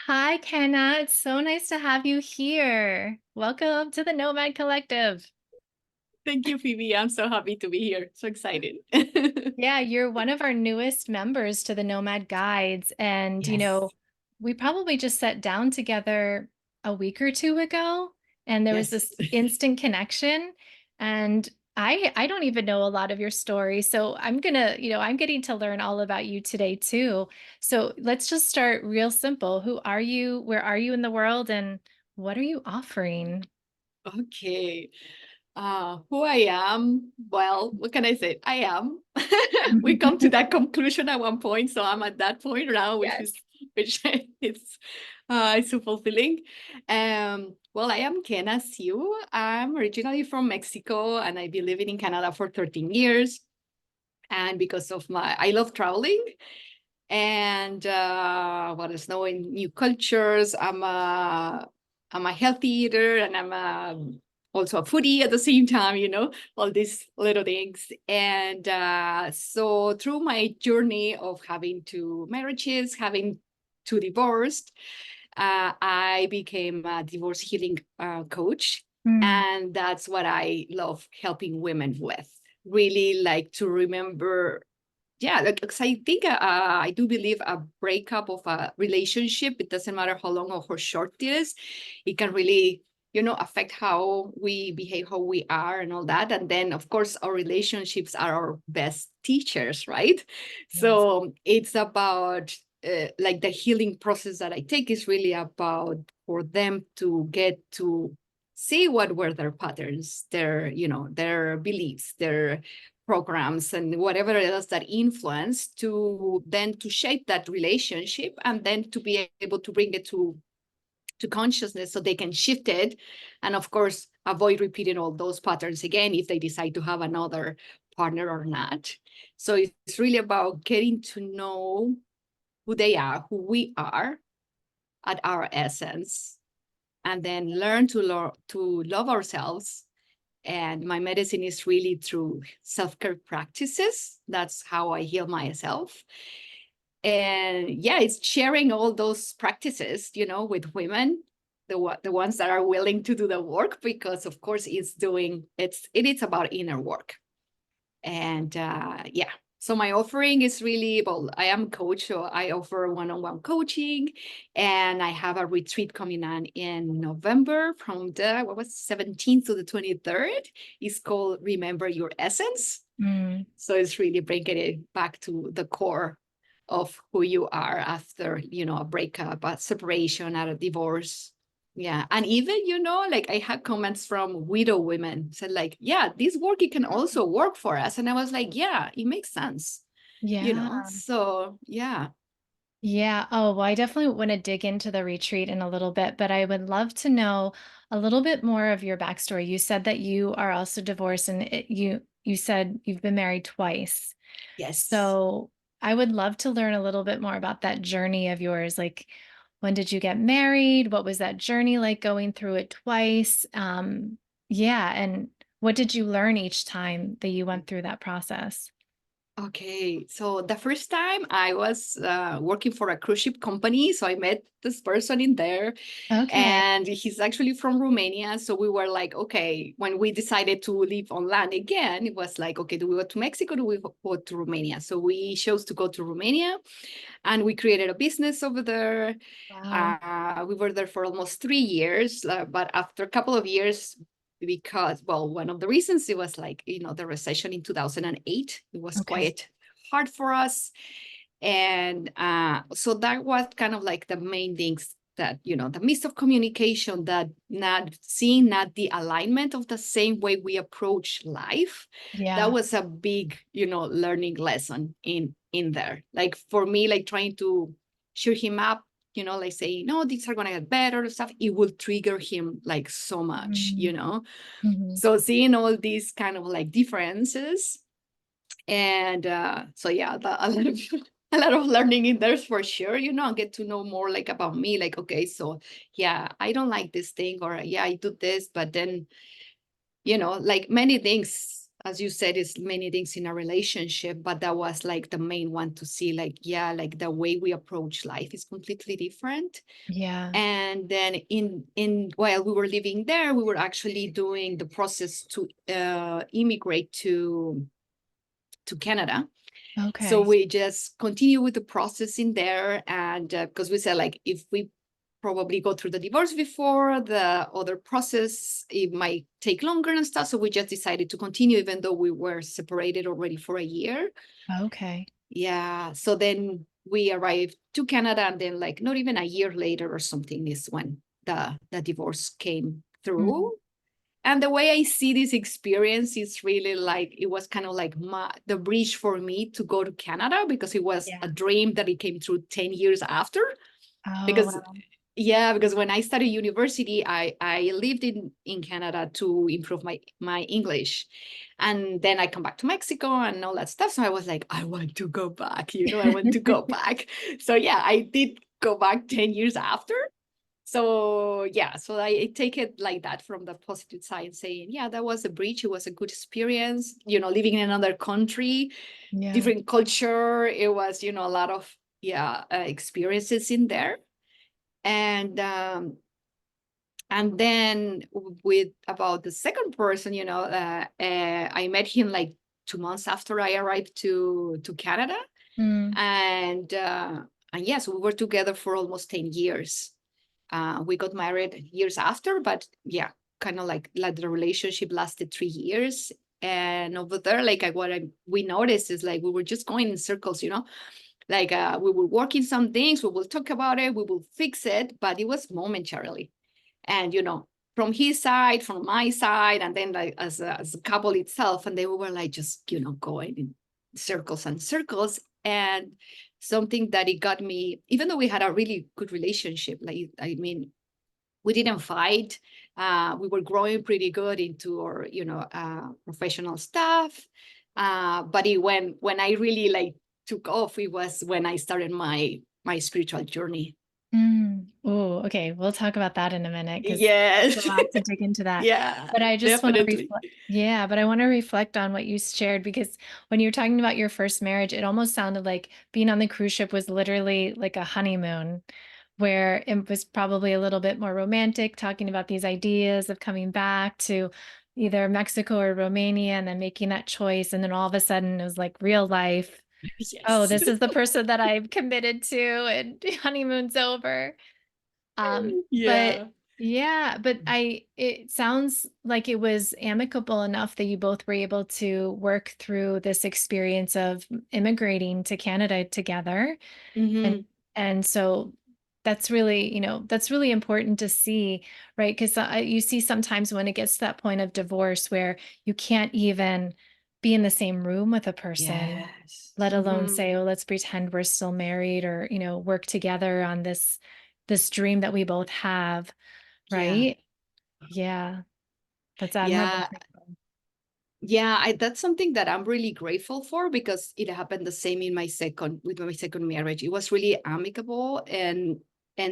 Hi, Kenna. It's so nice to have you here. Welcome to the nOMad Collective. Thank you, Phoebe. I'm so happy to be here. So excited. Yeah, you're one of our newest members to the nOMad Guides. And, Yes. we probably just sat down together a week or two ago, and there was Yes. this instant connection. And I don't even know a lot of your story. So I'm getting to learn all about you today too. So let's just start real simple. Who are you? Where are you in the world? And what are you offering? Okay. Who I am, well, what can I say? I am. We come to that conclusion at one point, so I'm at that point now, which is Yes. which it's so fulfilling. Well, I am Kena Siu. I'm originally from Mexico, and I've been living in Canada for 13 years. And because of I love traveling, and what is knowing new cultures. I'm a healthy eater, and also a foodie at the same time. All these little things. And so through my journey of having two marriages, having two divorced, I became a divorce healing coach, Mm, and that's what I love helping women with. Really like to remember, yeah, like, 'cause I think I do believe a breakup of a relationship, it doesn't matter how long or how short it is, it can really, affect how we behave, how we are, and all that. And then, of course, our relationships are our best teachers, right? yes. So it's about like the healing process that I take is really about for them to get to see what were their patterns, their beliefs, their programs, and whatever else that influence, to then to shape that relationship, and then to be able to bring it to consciousness so they can shift it, and of course avoid repeating all those patterns again if they decide to have another partner or not. So it's really about getting to know who they are, who we are at our essence, and then learn to love ourselves. And my medicine is really through self-care practices. That's how I heal myself. And yeah, it's sharing all those practices, with women, the ones that are willing to do the work, because of course it is about inner work. And yeah, so my offering is really, well, I am a coach, so I offer one-on-one coaching, and I have a retreat coming on in November from the, 17th to the 23rd. It's called Remember Your Essence. Mm, So it's really bringing it back to the core of who you are after, a breakup, a separation, a divorce. Yeah. And even, like I had comments from widow women said, like, yeah, this work, it can also work for us. And I was like, yeah, it makes sense, yeah. So yeah. Yeah. Oh, well, I definitely want to dig into the retreat in a little bit, but I would love to know a little bit more of your backstory. You said that you are also divorced, and you said you've been married twice. Yes. So I would love to learn a little bit more about that journey of yours. Like, when did you get married? What was that journey like going through it twice? Yeah, and what did you learn each time that you went through that process? Okay, so the first time I was working for a cruise ship company, so I met this person in there, Okay. and he's actually from Romania. So we were like, okay, when we decided to live on land again, it was like, okay, do we go to Mexico? Do we go to Romania? So we chose to go to Romania, and we created a business over there. Wow. We were there for almost 3 years, but after a couple of years, because, well, one of the reasons, it was like, the recession in 2008, it was Okay. quite hard for us. And so that was kind of like the main things, that, the miss of communication, that not the alignment of the same way we approach life. That Yeah. was a big, learning lesson in there. Like for me, like trying to cheer him up, like saying, no, these are going to get better and stuff, it will trigger him like so much. Mhm. So seeing all these kind of like differences, and so yeah, a lot of a lot of learning in there for sure. Get to know more like about me. Like, okay, so yeah, I don't like this thing, or yeah, I do this, but then like many things. as you said, is many things in a relationship, but that was like the main one to see, like, yeah, like the way we approach life is completely different. Yeah. And then in while we were living there, we were actually doing the process to immigrate to Canada. So Okay. we just continue with the process in there, and because we said, like, if we probably go through the divorce before the other process, it might take longer and stuff. So we just decided to continue, even though we were separated already for a year. Okay. Yeah. So then we arrived to Canada, and then, like, not even a year later or something is when the divorce came Mhm. through. And the way I see this experience is really like it was kind of like the bridge for me to go to Canada, because it was Yeah. a dream that it came through 10 years after. Oh, Because wow. yeah, because when I started university, I lived in Canada to improve my English. And then I come back to Mexico and all that stuff. So I was like, I want to go back, I want to go back. So yeah, I did go back 10 years after. So yeah, so I take it like that, from the positive side, saying, yeah, that was a bridge. It was a good experience, living in another country, Yeah. different culture. It was, a lot of, yeah, experiences in there. And then with about the second person, I met him like 2 months after I arrived to Canada. Mm. And yes, we were together for almost 10 years. We got married years after, but yeah, kind of like the relationship lasted 3 years. And over there, like, we noticed is like we were just going in circles, like, we will work in some things, we will talk about it, we will fix it, but it was momentarily. And from his side, from my side, and then, like, as a couple itself, and they were like just going in circles and circles. And something that it got me, even though we had a really good relationship, like, I mean, we didn't fight. We were growing pretty good into our professional stuff. But when I really, like, took off, it was when I started my spiritual journey. Mm. Oh, okay. We'll talk about that in a minute because Yes. there's a lot to dig into that. Yeah, But I just want to definitely. reflect. Yeah, but I want to reflect on what you shared because when you were talking about your first marriage, it almost sounded like being on the cruise ship was literally like a honeymoon where it was probably a little bit more romantic, talking about these ideas of coming back to either Mexico or Romania and then making that choice. And then all of a sudden it was like real life. Oh, Yes. this is the person that I've committed to and honeymoon's over. But Yeah. yeah, but it sounds like it was amicable enough that you both were able to work through this experience of immigrating to Canada together. And Hmm. and so that's really, that's really important to see, right? Because you see sometimes when it gets to that point of divorce where you can't even be in the same room with a person, Yes. let alone Hmm. say, oh, let's pretend we're still married or, work together on this dream that we both have, Yeah. right? Yeah, that's admirable Yeah. for you. Yeah, that's something that I'm really grateful for, because it happened the same in my second marriage. It was really amicable, and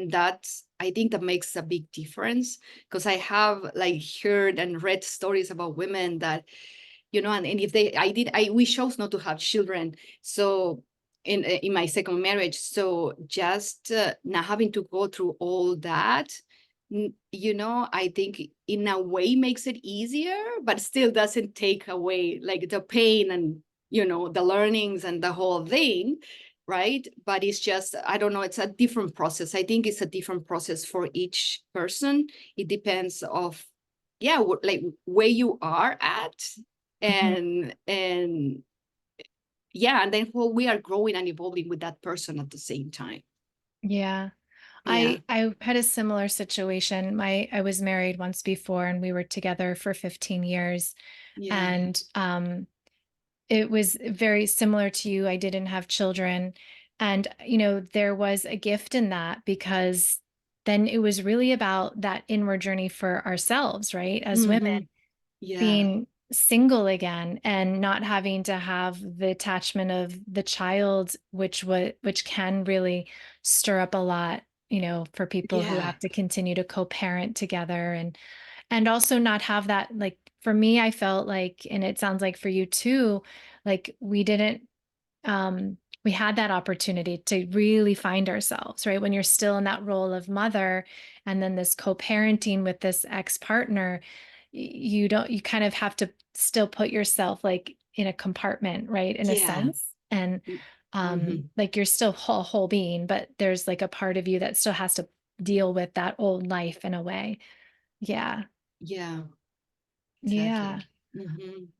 that's, I think, that makes a big difference, because I have, like, heard and read stories about women that, and if they I did I we chose not to have children. So in my second marriage, so just not having to go through all that, I think in a way makes it easier, but still doesn't take away, like, the pain and the learnings and the whole thing, right? But it's just, I don't know, it's a different process. I think it's a different process for each person. It depends of, yeah, like, where you are at, Mhm. and yeah, and then how we are growing and evolving with that person at the same time. Yeah. Yeah. I had a similar situation. I was married once before and we were together for 15 years. Yeah. And it was very similar to you. I didn't have children. And, there was a gift in that because then it was really about that inward journey for ourselves, right? As women, Hmm. Yeah. being single again and not having to have the attachment of the child, which can really stir up a lot, for people who Yeah. have to continue to co-parent together and also not have that like for me, I felt like, and it sounds like for you too, like we had that opportunity to really find ourselves, right? When you're still in that role of mother and then this co-parenting with this ex-partner, you kind of have to still put yourself like in a compartment, right? In a Yeah. sense. And Mm-hmm. like you're still whole being, but there's like a part of you that still has to deal with that old life in a way. Yeah. Yeah, Yeah. exactly.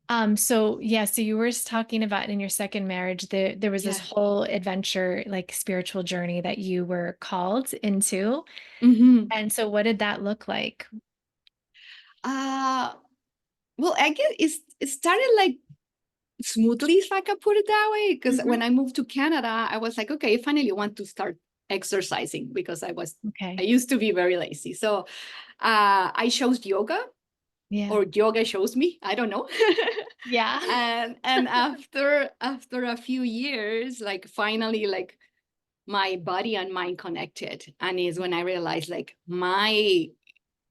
Mm-hmm. So yeah, so you were just talking about in your second marriage, there was this Yeah. whole adventure, like spiritual journey that you were called into. Mm-hmm. And so what did that look like? Uh, well, I guess it started like smoothly, if I could put it that way. Because Hmm. when I moved to Canada, I was like, okay, I finally want to start exercising because I Okay. used to be very lazy. So I chose yoga, Yeah. or yoga chose me. I don't know. Yeah. And after a few years, like finally, like my body and mind connected, and is when I realized like my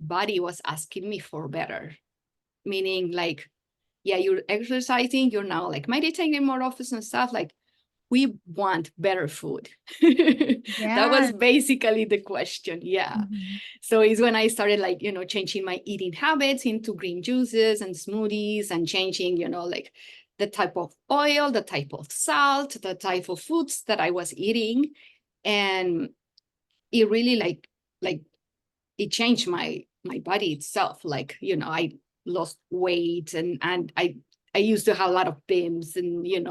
body was asking me for better, meaning like, yeah, you're exercising, you're now like meditating more often and stuff, like we want better food. That was Yes. basically the question. Yeah. Mhm. So it's when I started like, changing my eating habits into green juices and smoothies, and changing, like the type of oil, the type of salt, the type of foods that I was eating. And it really like it changed my body itself. Like, I lost weight, and I used to have a lot of pims, and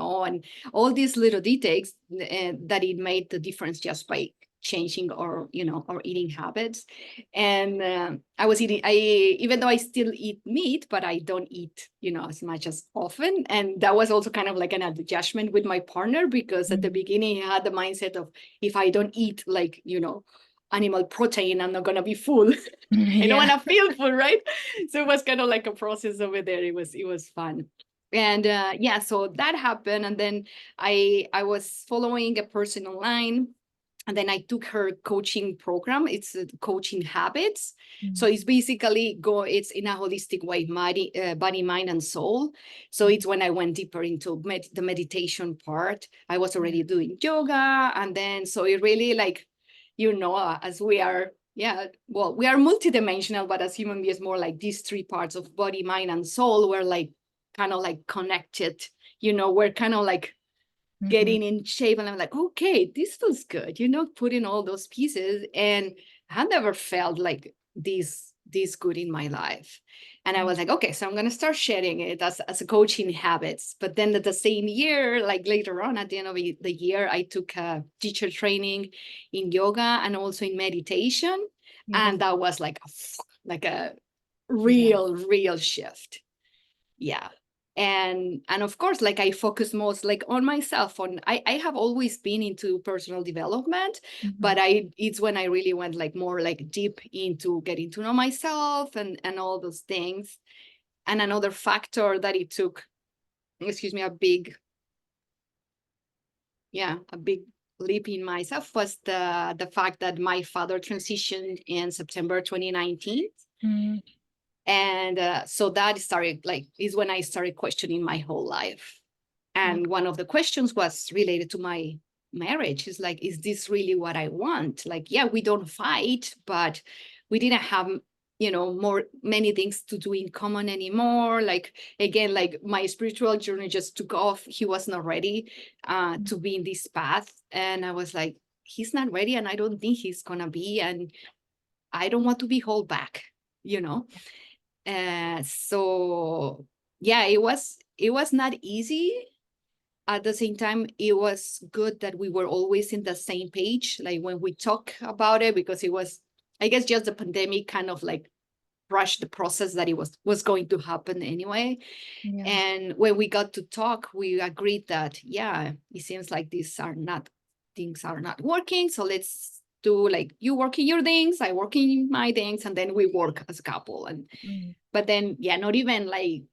all these little details, that it made the difference just by changing our eating habits. And I was eating, I even though I still eat meat, but I don't eat as much as often. And that was also kind of like an adjustment with my partner, because at the Mm. beginning he had the mindset of, if I don't eat like animal protein, I'm not gonna be full. I don't Yeah. want to feel full, right? So it was kind of like a process over there. It was fun. And yeah, so that happened. And then I was following a person online, and then I took her coaching program. It's coaching habits. So Mm. it's basically it's in a holistic way, body, mind, and soul. So Mm. it's when I went deeper into the meditation part. I was Yeah. already doing yoga, and then so it really like, as we are, yeah, well, we are multidimensional, but as human beings, more like these three parts of body, mind, and soul were like kind of like connected. We're kind of like Mhm. getting in shape, and I'm like, okay, this feels good, putting all those pieces. And I never felt like this good in my life. And I Mm. was like, okay, so I'm going to start sharing it as a coaching habits. But then at the same year, like later on at the end of the year, I took a teacher training in yoga and also in meditation. Yeah. And that was like a Yeah. real shift. Yeah. And of course, like I focus most like on myself. I have always been into personal development, Mhm. but it's when I really went like more like deep into getting to know myself and all those things. And another factor that it took, excuse me, a big leap in myself was the fact that my father transitioned in September 2019. Mm. And so that started like is when I started questioning my whole life. And Okay. one of the questions was related to my marriage. Is like, is this really what I want? Like, yeah, we don't fight, but we didn't have many things to do in common anymore. Like, again, like my spiritual journey just took off. He was not ready Mm. to be in this path, and I was like, he's not ready, and I don't think he's gonna be, and I don't want to be held back, you know so yeah, it was not easy. At the same time, it was good that we were always in the same page, like when we talk about it, because it was, I guess, just the pandemic kind of like rushed the process that it was going to happen anyway. Yeah. And when we got to talk, we agreed that, yeah, it seems like things are not working, so let's do like, you working your things, I working my things, and then we work as a couple. And Mm. but then, yeah, not even like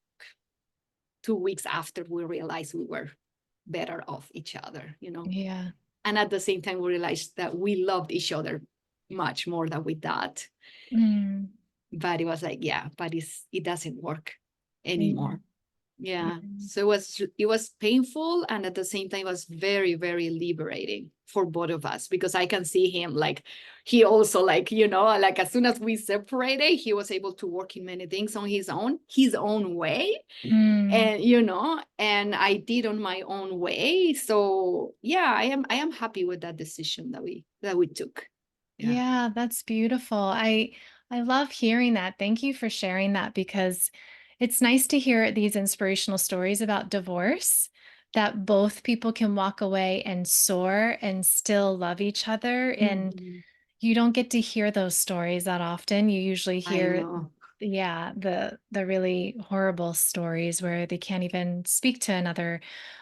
2 weeks after, we realized we were better off each other. Yeah. And at the same time, we realized that we loved each other much more than we thought. Mm. But it was like, yeah, but it doesn't work anymore. Yeah. Yeah. Yeah. So it was painful, and at the same time it was very, very liberating for both of us, because I can see him like he also like, like as soon as we separated, he was able to work in many things on his own way. Mm. And and I did on my own way. So yeah, I am happy with that decision that we took. Yeah. Yeah, that's beautiful. I love hearing that. Thank you for sharing that because it's nice to hear these inspirational stories about divorce that both people can walk away and soar and still love each other. And Mhm. you don't get to hear those stories that often. You usually I hear, know. yeah, the really horrible stories where they can't even speak to another,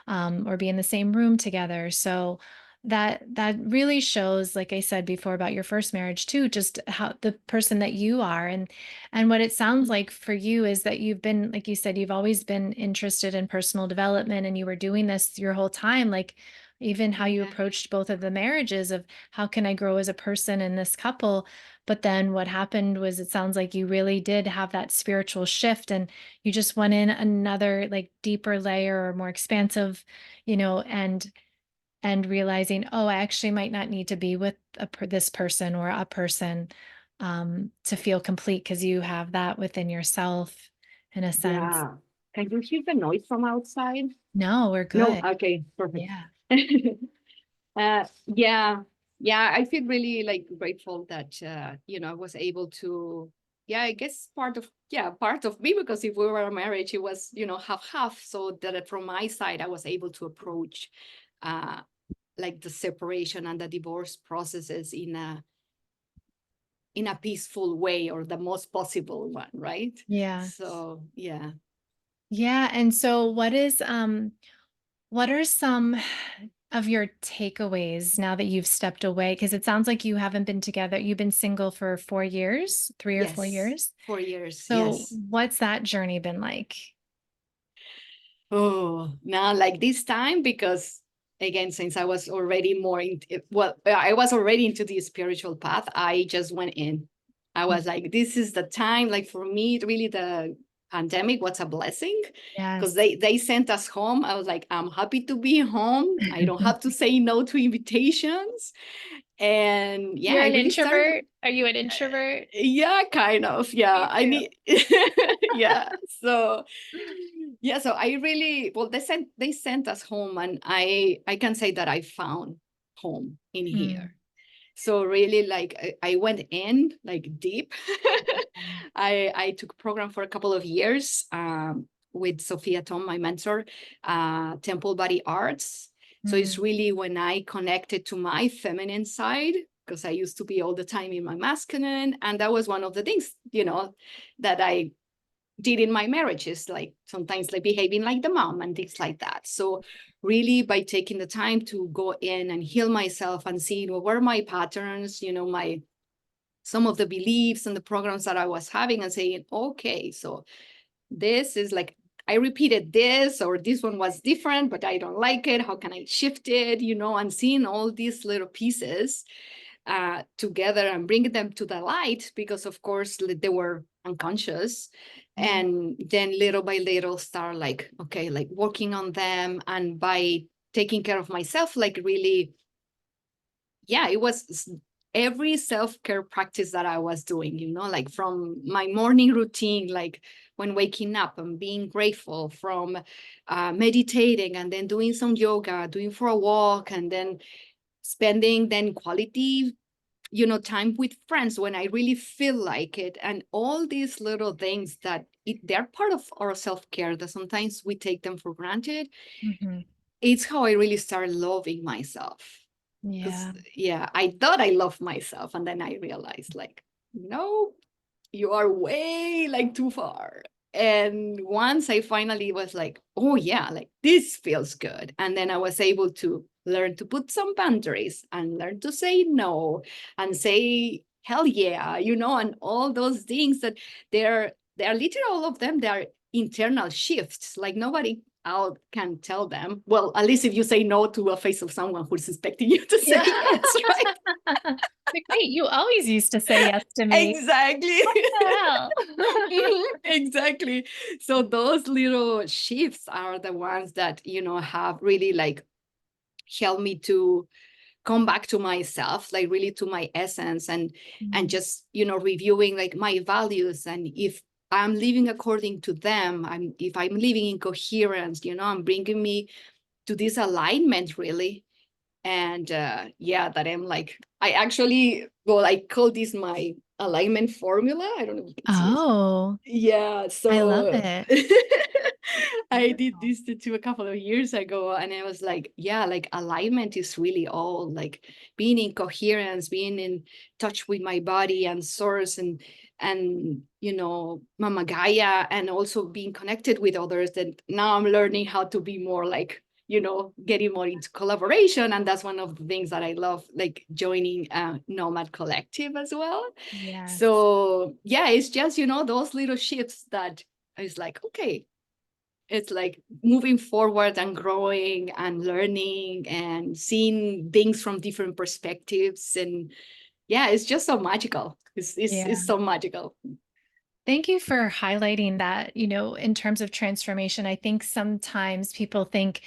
or be in the same room together. So that really shows, like I said before about your first marriage too, just how the person that you are. And what it sounds like for you is that you've been, like you said, you've always been interested in personal development, and you were doing this your whole time, like even how you Yeah. approached both of the marriages of how can I grow as a person in this couple. But then what happened was, it sounds like you really did have that spiritual shift, and you just went in another like deeper layer or more expansive, and realizing, oh, I actually might not need to be with this person or a person, to feel complete, because you have that within yourself in a sense. Yeah. Can you hear the noise from outside? No, we're No? good. Okay, perfect. Yeah. Yeah, yeah, I feel really like grateful that I was able to, yeah, I guess part of me, because if we were a marriage, it was, half-half. So that from my side, I was able to approach uh like the separation and the divorce processes in a peaceful way, or the most possible one, right? Yeah. So yeah. Yeah. And so what are some of your takeaways now that you've stepped away? Because it sounds like you haven't been together. You've been single for 4 years, 3 or 4 years. Yes, 4 years, So yes. what's that journey been like? Oh, now like this time, because again, since I was already more in, well, I was already into the spiritual path, I just went in. I Mm. was like, this is the time. Like for me, really, the pandemic was a blessing, because Yes. they sent us home. I was like, I'm happy to be home. I don't have to say no to invitations. And yeah, You're I an really started. introvert? Are you an introvert? Yeah, kind of. Yeah, Me I too. need. Yeah, so yeah, so I really, well, they sent us home, and I can say that I found home in Mm. here. So really, like I went in like deep. I took program for a couple of years, with Sophia Tom, my mentor, Temple Body Arts. So it's Mm. really when I connected to my feminine side, because I used to be all the time in my masculine, and that was one of the things, that I did in my marriages, like sometimes like behaving like the mom and things like that. So really, by taking the time to go in and heal myself and see what were my patterns, my some of the beliefs and the programs that I was having, and saying, okay, so this is like I repeated this, or this one was different, but I don't like it. How can I shift it? And seeing all these little pieces together and bring them to the light, because of course they were unconscious. Yeah. And then little by little start like, okay, like working on them. And by taking care of myself, like really, yeah, it was every self-care practice that I was doing, like from my morning routine, like when waking up and being grateful, from meditating, and then doing some yoga, doing for a walk, and then spending then quality time with friends when I really feel like it. And all these little things that they're part of our self-care, that sometimes we take them for granted. Mhm. It's how I really started loving myself. Because Yeah. yeah, I thought I loved myself, and then I realized like, no, you are way like too far. And once I finally was like, oh yeah, like this feels good. And then I was able to learn to put some boundaries and learn to say no and say hell yeah, and all those things that they're literally all of them, they're internal shifts. Like nobody out can tell them. Well, at least if you say no to a face of someone who's expecting you to say Yeah. yes, right? Wait, you always used to say yes to me. Exactly. What the hell? Mhm, exactly. So those little shifts are the ones that, have really like helped me to come back to myself, like really to my essence, and Mm. just, reviewing like my values. And if I'm living according to them, if I'm living in coherence, I'm bringing me to this alignment really. And yeah, that I'm like, I actually, well, I call this my alignment formula. I don't know if you can see it. Oh, Yeah, I love so it. I did Beautiful. this to a couple of years ago, and I was like, yeah, like alignment is really all like being in coherence, being in touch with my body and source, and Mama Gaia, and also being connected with others. That now I'm learning how to be more like, getting more into collaboration, and that's one of the things that I love, like joining a nOMad collective as well. Yes. So yeah, it's just, those little shifts that is like, okay, it's like moving forward and growing and learning and seeing things from different perspectives. And yeah, it's just so magical. It's Yeah. so magical. Thank you for highlighting that, in terms of transformation. I think sometimes people think,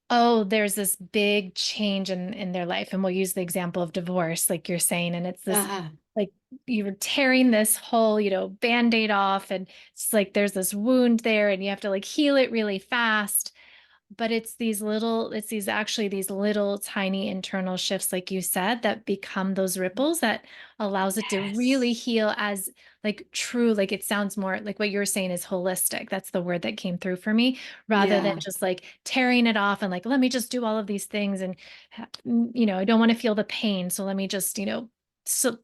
oh, there's this big change in their life. And we'll use the example of divorce, like you're saying. And it's this Uh-huh. like you're tearing this whole, band-aid off. And it's like there's this wound there, and you have to like heal it really fast. But it's these little tiny internal shifts, like you said, that become those ripples that allows it to really Yes. heal as like true, like it sounds more like what you're saying is holistic. That's the word that came through for me, rather than Yeah. just like tearing it off and like, let me just do all of these things. And, I don't want to feel the pain. So let me just,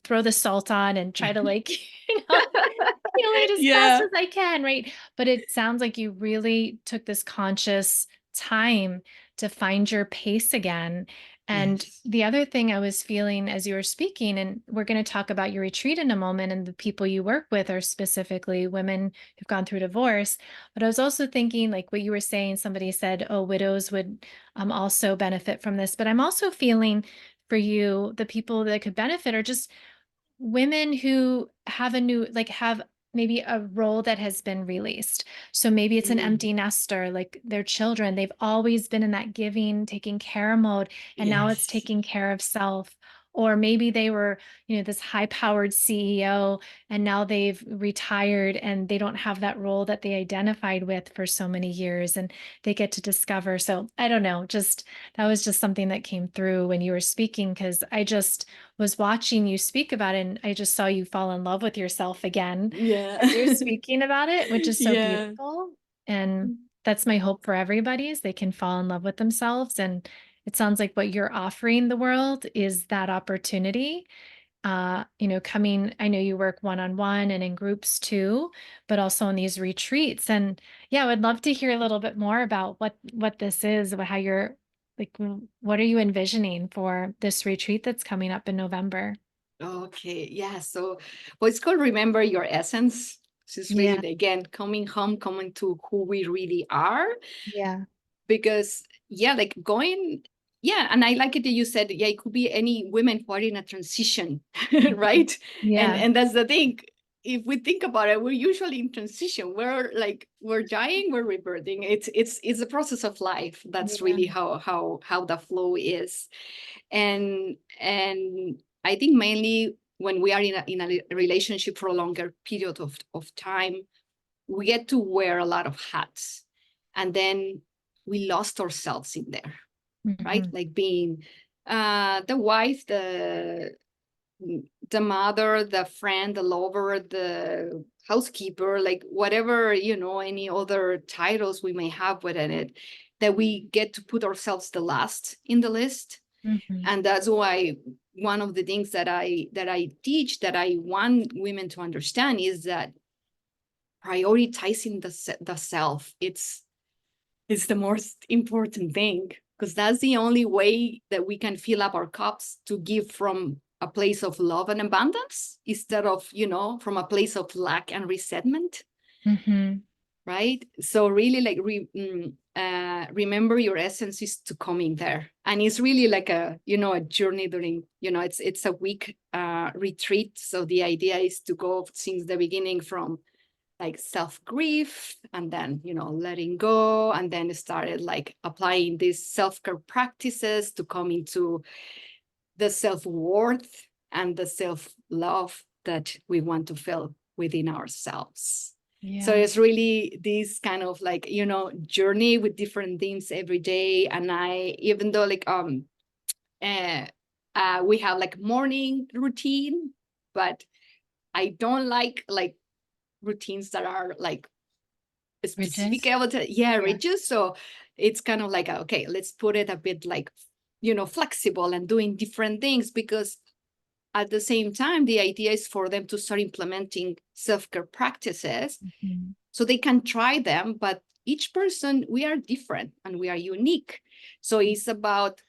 throw the salt on and try to like, heal it as fast Yeah. as I can, right? But it sounds like you really took this conscious time to find your pace again. And Yes. the other thing I was feeling as you were speaking, and we're going to talk about your retreat in a moment, and the people you work with are specifically women who've gone through divorce. But I was also thinking, like what you were saying, somebody said, oh, widows would also benefit from this. But I'm also feeling for you, the people that could benefit are just women who have have maybe a role that has been released. So maybe it's an Mm. empty nester, like their children, they've always been in that giving, taking care mode, and now it's Yes. taking care of self. Or maybe they were, this high powered CEO, and now they've retired and they don't have that role that they identified with for so many years, and they get to discover. So I don't know, just that was just something that came through when you were speaking, because I just was watching you speak about it, and I just saw you fall in love with yourself again Yeah. as you're speaking about it, which is so Yeah. beautiful. And that's my hope for everybody, is they can fall in love with themselves. And it sounds like what you're offering the world is that opportunity. Coming, I know you work one-on-one and in groups too, but also on these retreats. And yeah, I would love to hear a little bit more about what this is, how you're like, what are you envisioning for this retreat that's coming up in November? Okay. Yeah. So, well, it's called Remember Your Essence. This is really, Yeah. again, coming home, coming to who we really are. Yeah. Because yeah, like going, yeah, and I like it that you said, yeah, it could be any women who are in a transition. Mhm. Right. and Yeah. and that's the thing. If we think about it, we're usually in transition. We're dying, we're rebirthing. It's a process of life. That's Yeah. really how the flow is. And I think mainly when we are in a relationship for a longer period of time, we get to wear a lot of hats, and then we lost ourselves in there, right? Mhm. Like being the wife, the mother, the friend, the lover, the housekeeper, like whatever, any other titles we may have within it, that we get to put ourselves the last in the list. Mhm. And that's why one of the things that I teach, that I want women to understand, is that prioritizing the self, it's the most important thing, because that's the only way that we can fill up our cups to give from a place of love and abundance, instead of, from a place of lack and resentment. Mhm. Right. So really, like remember your essence is to come in there. And it's really like a, a journey during, it's a week retreat. So the idea is to go since the beginning from like self-grief, and then, letting go, and then started like applying these self-care practices to come into the self-worth and the self-love that we want to feel within ourselves. So Yeah. it's really this kind of like, journey with different themes every day. And I, even though like, uh, we have like morning routine, but I don't like routines that are like Rigid. specific about it. Yeah, Yeah. rigid. So it's kind of like, okay, let's put it a bit like, flexible and doing different things, because at the same time, the idea is for them to start implementing self-care practices Mhm. so they can try them. But each person, we are different and we are unique. So it's about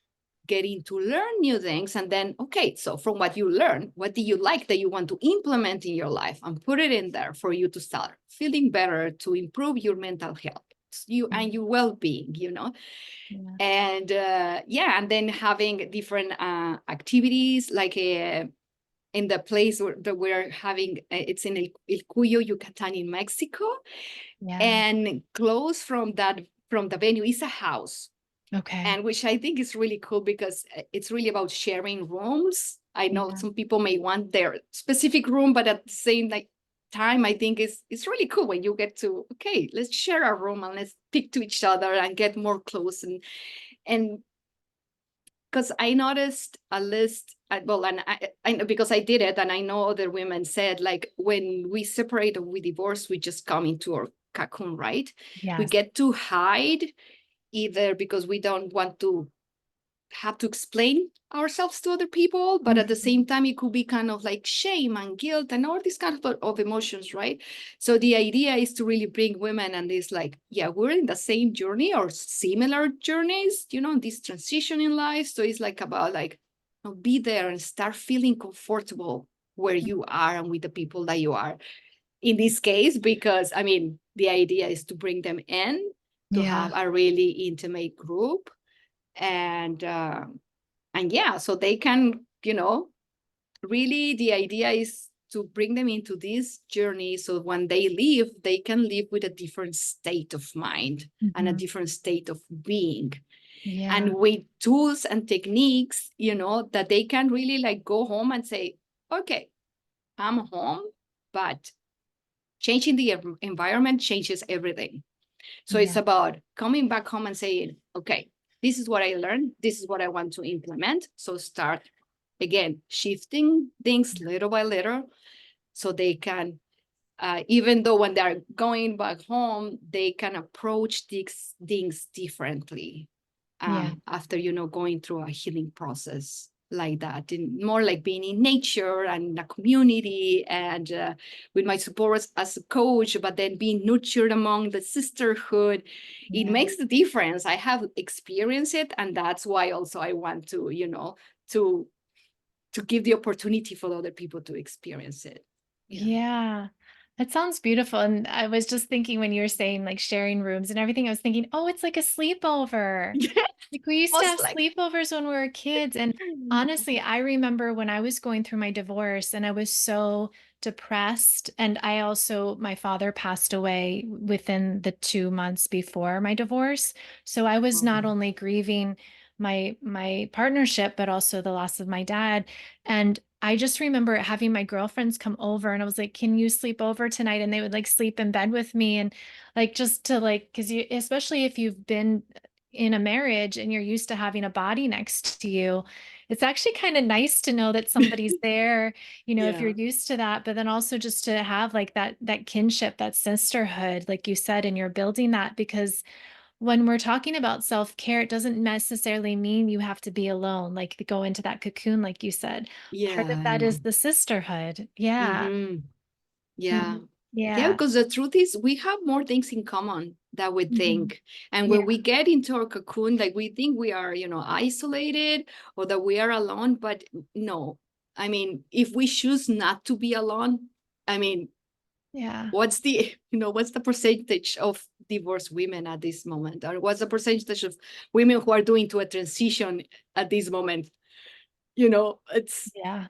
getting to learn new things. And then, okay, so from what you learn, what do you like that you want to implement in your life and put it in there for you to start feeling better, to improve your mental health, you Yeah. and your well-being, Yeah. and yeah, and then having different activities like in the place that we're having, it's in El Cuyo, Yucatan in Mexico, Yeah. and close from the venue is a house, Okay. and which I think is really cool because it's really about sharing rooms. I know Yeah. some people may want their specific room, but at the same like time, I think it's really cool when you get to, okay, let's share a room and let's speak to each other and get more close. And because I noticed a list, well, and I because I did it, and I know other women said like when we separate or we divorce, we just come into our cocoon, right? We Yes. get to hide either because we don't want to have to explain ourselves to other people, but at the Mhm. same time it could be kind of like shame and guilt and all these kind of emotions, right? So the idea is to really bring women and this like, yeah, we're in the same journey or similar journeys, this transition in life. So it's like about like, be there and start feeling comfortable where you are and with the people that you are in this case, because I mean the idea is to bring them in to Yeah. have a really intimate group. And yeah, so they can, really the idea is to bring them into this journey so when they leave, they can live with a different state of mind and a Mhm. different state of being, and Yeah. with tools and techniques, that they can really like go home and say, okay, I'm home, but changing the environment changes everything. So it's Yeah. about coming back home and saying, okay, this is what I learned. This is what I want to implement. So start again, shifting things little by little so they can, even though when they're going back home, they can approach these things differently Yeah. after, going through a healing process like that, and more like being in nature and a community, and with my support as a coach, but then being nurtured among the sisterhood. It Yeah. makes the difference. I have experienced it, and that's why also I want to, to give the opportunity for other people to experience it. Yeah. Yeah. That sounds beautiful. And I was just thinking when you were saying like sharing rooms and everything, I was thinking, oh, it's like a sleepover. Like we used to Most have like. sleepovers when we were kids. And honestly, I remember when I was going through my divorce and I was so depressed. And I also, my father passed away within the 2 months before my divorce. So I was not Oh, only grieving my partnership, but also the loss of my dad. And I just remember having my girlfriends come over and I was like, can you sleep over tonight? And they would like sleep in bed with me. And like, just to like, cause you, especially if you've been in a marriage and you're used to having a body next to you, it's actually kind of nice to know that somebody's there, if you're yeah. used to that, but then also just to have like that kinship, that sisterhood, like you said, and you're building that because when we're talking about self-care, it doesn't necessarily mean you have to be alone, like to go into that cocoon, like you said. Part of Yeah. that is the sisterhood. Yeah. Hmm. Yeah. Mhm. Yeah, Yeah. because the truth is we have more things in common that we Mhm. think. And when Yeah. we get into our cocoon, like we think we are, isolated or that we are alone, but no. I mean, if we choose not to be alone, I mean, Yeah. what's the, what's the percentage of divorced women at this moment? Or what's the percentage of women who are doing to a transition at this moment? It's, Yeah.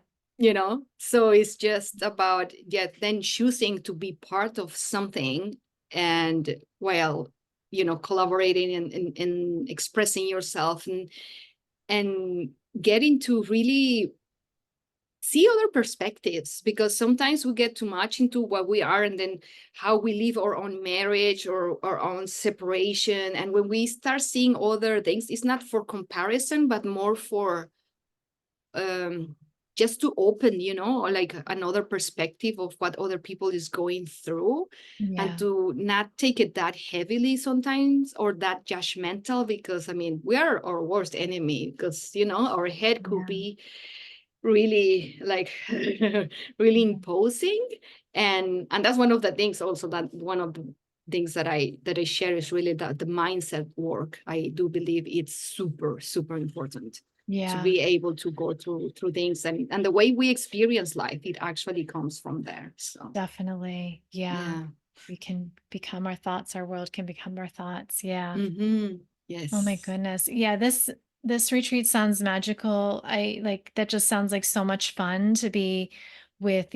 so it's just about, yeah, then choosing to be part of something, and while, collaborating and expressing yourself, and getting to really see other perspectives, because sometimes we get too much into what we are, and then how we live our own marriage or our own separation. And when we start seeing other things, it's not for comparison, but more for just to open, or like another perspective of what other people is going through, and Yeah. to not take it that heavily sometimes, or that judgmental, because I mean, we are our worst enemy, because our head could Yeah. be really like really Yeah. imposing. And that's one of the things also, that one of the things that I share is really that the mindset work. I do believe it's super super important to Yeah. be able to go through things, and the way we experience life, it actually comes from there. So Definitely. Yeah. yeah. We can become our thoughts. Our world can become our thoughts. Yeah. Oh my Yes. goodness. Yeah, this retreat sounds magical. I like that just sounds like so much fun to be with,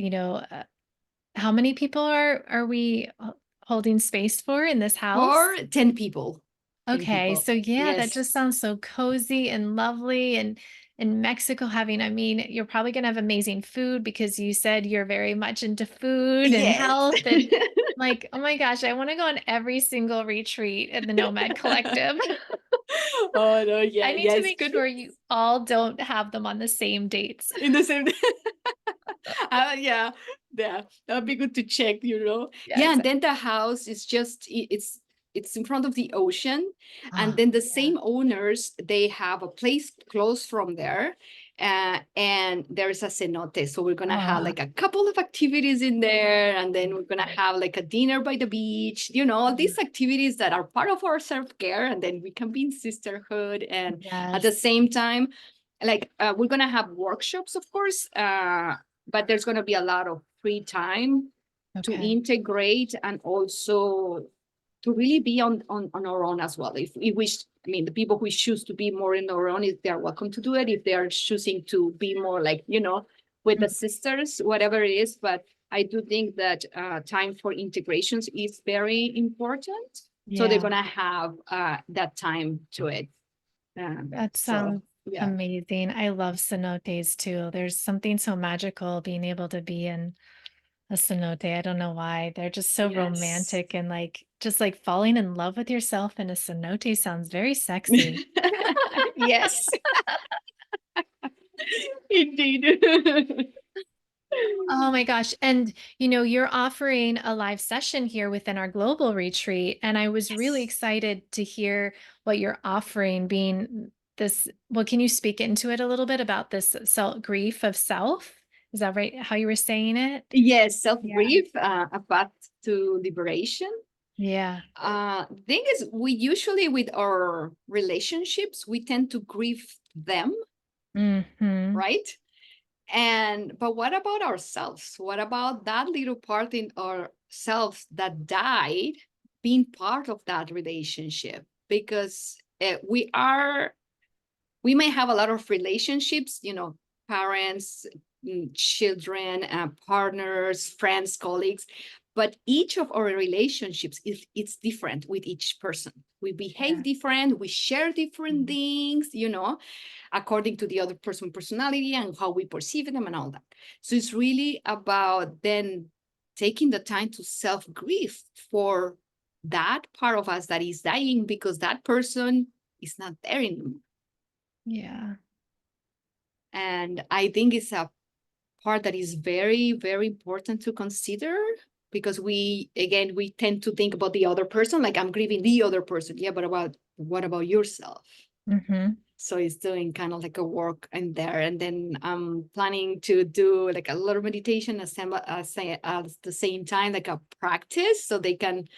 how many people are we holding space for in this house? For 10 people. 10 Okay, people. so yeah, that Yes. just sounds so cozy and lovely. And in Mexico having, I mean, you're probably going to have amazing food because you said you're very much into food and Yes. health and like, oh my gosh, I want to go on every single retreat in the nOMad Collective. Oh no, I yeah, need yeah, to it's make good. sure you all don't have them on the same dates. In the same yeah, yeah, that'd be good to check, Yeah, yeah. And then exactly. the house is just it's in front of the ocean, and Ah, then the yeah. same owners, they have a place close from there, and there's a cenote, so we're gonna have Oh, like a couple of activities in there, and then we're gonna have like a dinner by the beach, all these activities that are part of our self-care, and then we can be in sisterhood, and at the yes. same time, like we're gonna have workshops, of course, but there's gonna be a lot of free time to Okay. integrate, and also to really be on our own as well. If we wish, I mean, the people who choose to be more in our own, if they are welcome to do it. If they are choosing to be more like, with Mm, the sisters, whatever it is. But I do think that time for integrations is very important. So they're yeah. gonna have that time to it. That So sounds yeah. amazing. I love cenotes too. There's something so magical being able to be in a cenote. I don't know why. They're just so Yes. romantic and like just like falling in love with yourself in a cenote sounds very sexy. Yes, indeed. Oh my gosh. And you're offering a live session here within our global retreat. And I was really Yes. excited to hear what you're offering being this. Well, can you speak into it a little bit about this self grief of self? Is that right? How you were saying it? Yes, Yeah. self-grief, a path to liberation. Yeah. Thing is, we usually, with our relationships, we tend to grieve them, Hmm. right? But what about ourselves? What about that little part in ourselves that died being part of that relationship? Because we may have a lot of relationships, parents, children, partners, friends, colleagues, but each of our relationships is it's different with each person. We behave Yeah. different, we share different Mhm. things, according to the other person's personality and how we perceive them and all that. So it's really about then taking the time to self-grieve for that part of us that is dying, because that person is not there anymore. Yeah. And I think it's a part that is very, very important to consider, because we tend to think about the other person, like I'm grieving the other person. Yeah, but what about yourself? Hmm. So it's doing kind of like a work in there. And then I'm planning to do like a little meditation at the same time, like a practice, so they can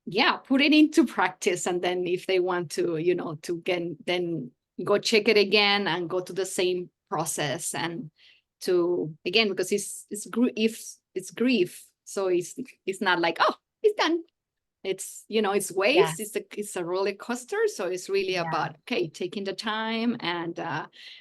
yeah, put it into practice. And then if they want to, to get, then go check it again and go to the same process, and to again, because if it's grief, so it's not like, oh, it's done. It's, it's waves, Yes. it's a roller coaster. So it's really Yeah. about, okay, taking the time. And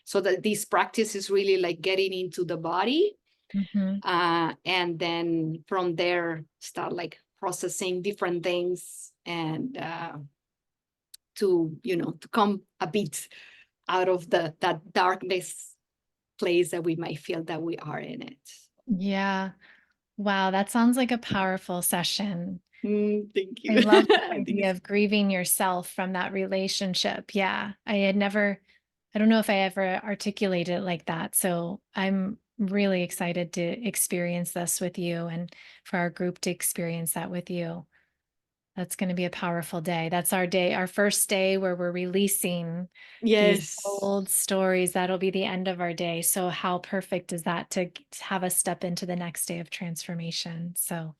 so that this practice is really like getting into the body. Mhm. And then from there, start like processing different things, and to come a bit out of that darkness place that we might feel that we are in it. Yeah. Wow, that sounds like a powerful session. Thank I you. love the I think idea of grieving yourself from that relationship. Yeah. I don't know if I ever articulated it like that. So I'm really excited to experience this with you and for our group to experience that with you. That's going to be a powerful day. That's our day, our first day where we're releasing these yes. old stories. That'll be the end of our day. So, how perfect is that to have us step into the next day of transformation? So,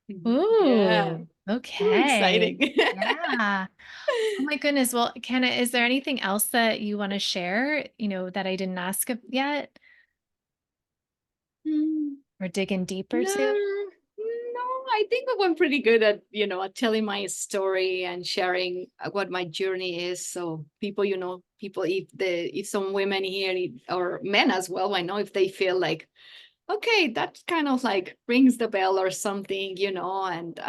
Yeah. ooh, Ooh, okay. exciting. Yeah. Oh my goodness. Well, Kenna, is there anything else that you want to share, that I didn't ask yet Mm, or dig in deeper to? no, no, I think we went pretty good at, at telling my story and sharing what my journey is. So people, people, if some women here or men as well, I know if they feel like, okay, that kind of like rings the bell or something, and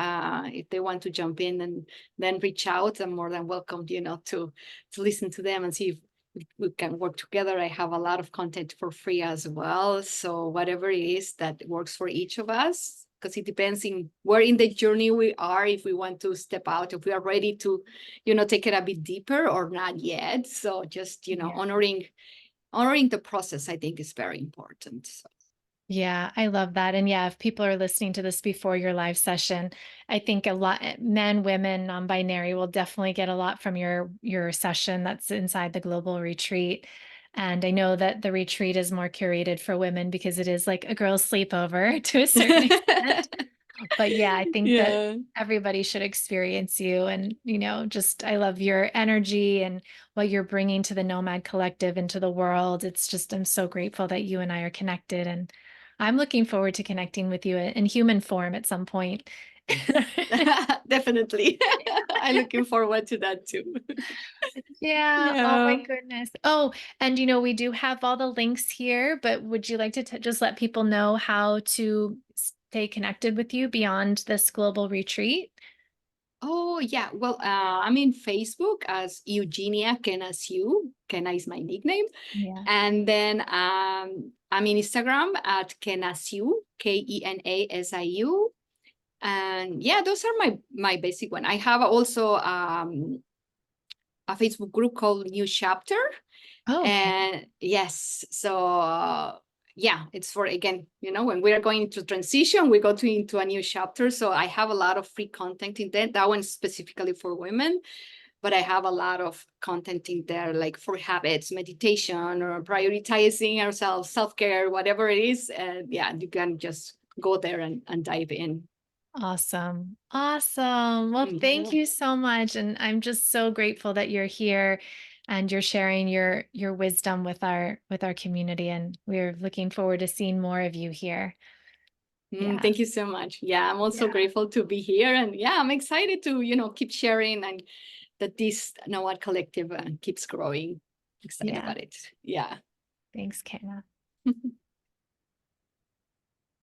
if they want to jump in and then reach out, I'm more than welcome, to listen to them and see if we can work together. I have a lot of content for free as well. So whatever it is that works for each of us, because it depends in where in the journey we are, if we want to step out, if we are ready to, take it a bit deeper or not yet. So just, Yeah. honoring the process, I think is very important. So. Yeah, I love that. And yeah, if people are listening to this before your live session, I think a lot men, women, non-binary will definitely get a lot from your session that's inside the global retreat. And I know that the retreat is more curated for women because it is like a girl's sleepover to a certain extent. But yeah, I think that Yeah. everybody should experience you and, just I love your energy and what you're bringing to the nOMad Collective into the world. It's just I'm so grateful that you and I are connected and I'm looking forward to connecting with you in human form at some point. Definitely. I'm looking forward to that too. Yeah. Oh my Yeah. goodness. Oh, and we do have all the links here, but would you like to just let people know how to stay connected with you beyond this global retreat? Oh, yeah. Well, I'm in Facebook as Eugenia Kenasiu. Kena is my nickname. Yeah. And then I'm in Instagram at Kenasiu, Kenasiu. And yeah, those are my basic one. I have also a Facebook group called New Chapter. Oh, okay. And yes, so yeah, it's for, again, when we are going to transition, we go into a new chapter. So I have a lot of free content in there. That one's specifically for women, but I have a lot of content in there, like for habits, meditation, or prioritizing ourselves, self-care, whatever it is. And yeah, you can just go there and dive in. Awesome. Awesome. Well, thank Yeah. you so much. And I'm just so grateful that you're here and you're sharing your wisdom with our community. And we're looking forward to seeing more of you here. Yeah. Thank you so much. Yeah, I'm also Yeah. grateful to be here. And yeah, I'm excited to, keep sharing, and that this nOMad collective keeps growing. Excited Yeah. about it. Yeah. Thanks, Kayla.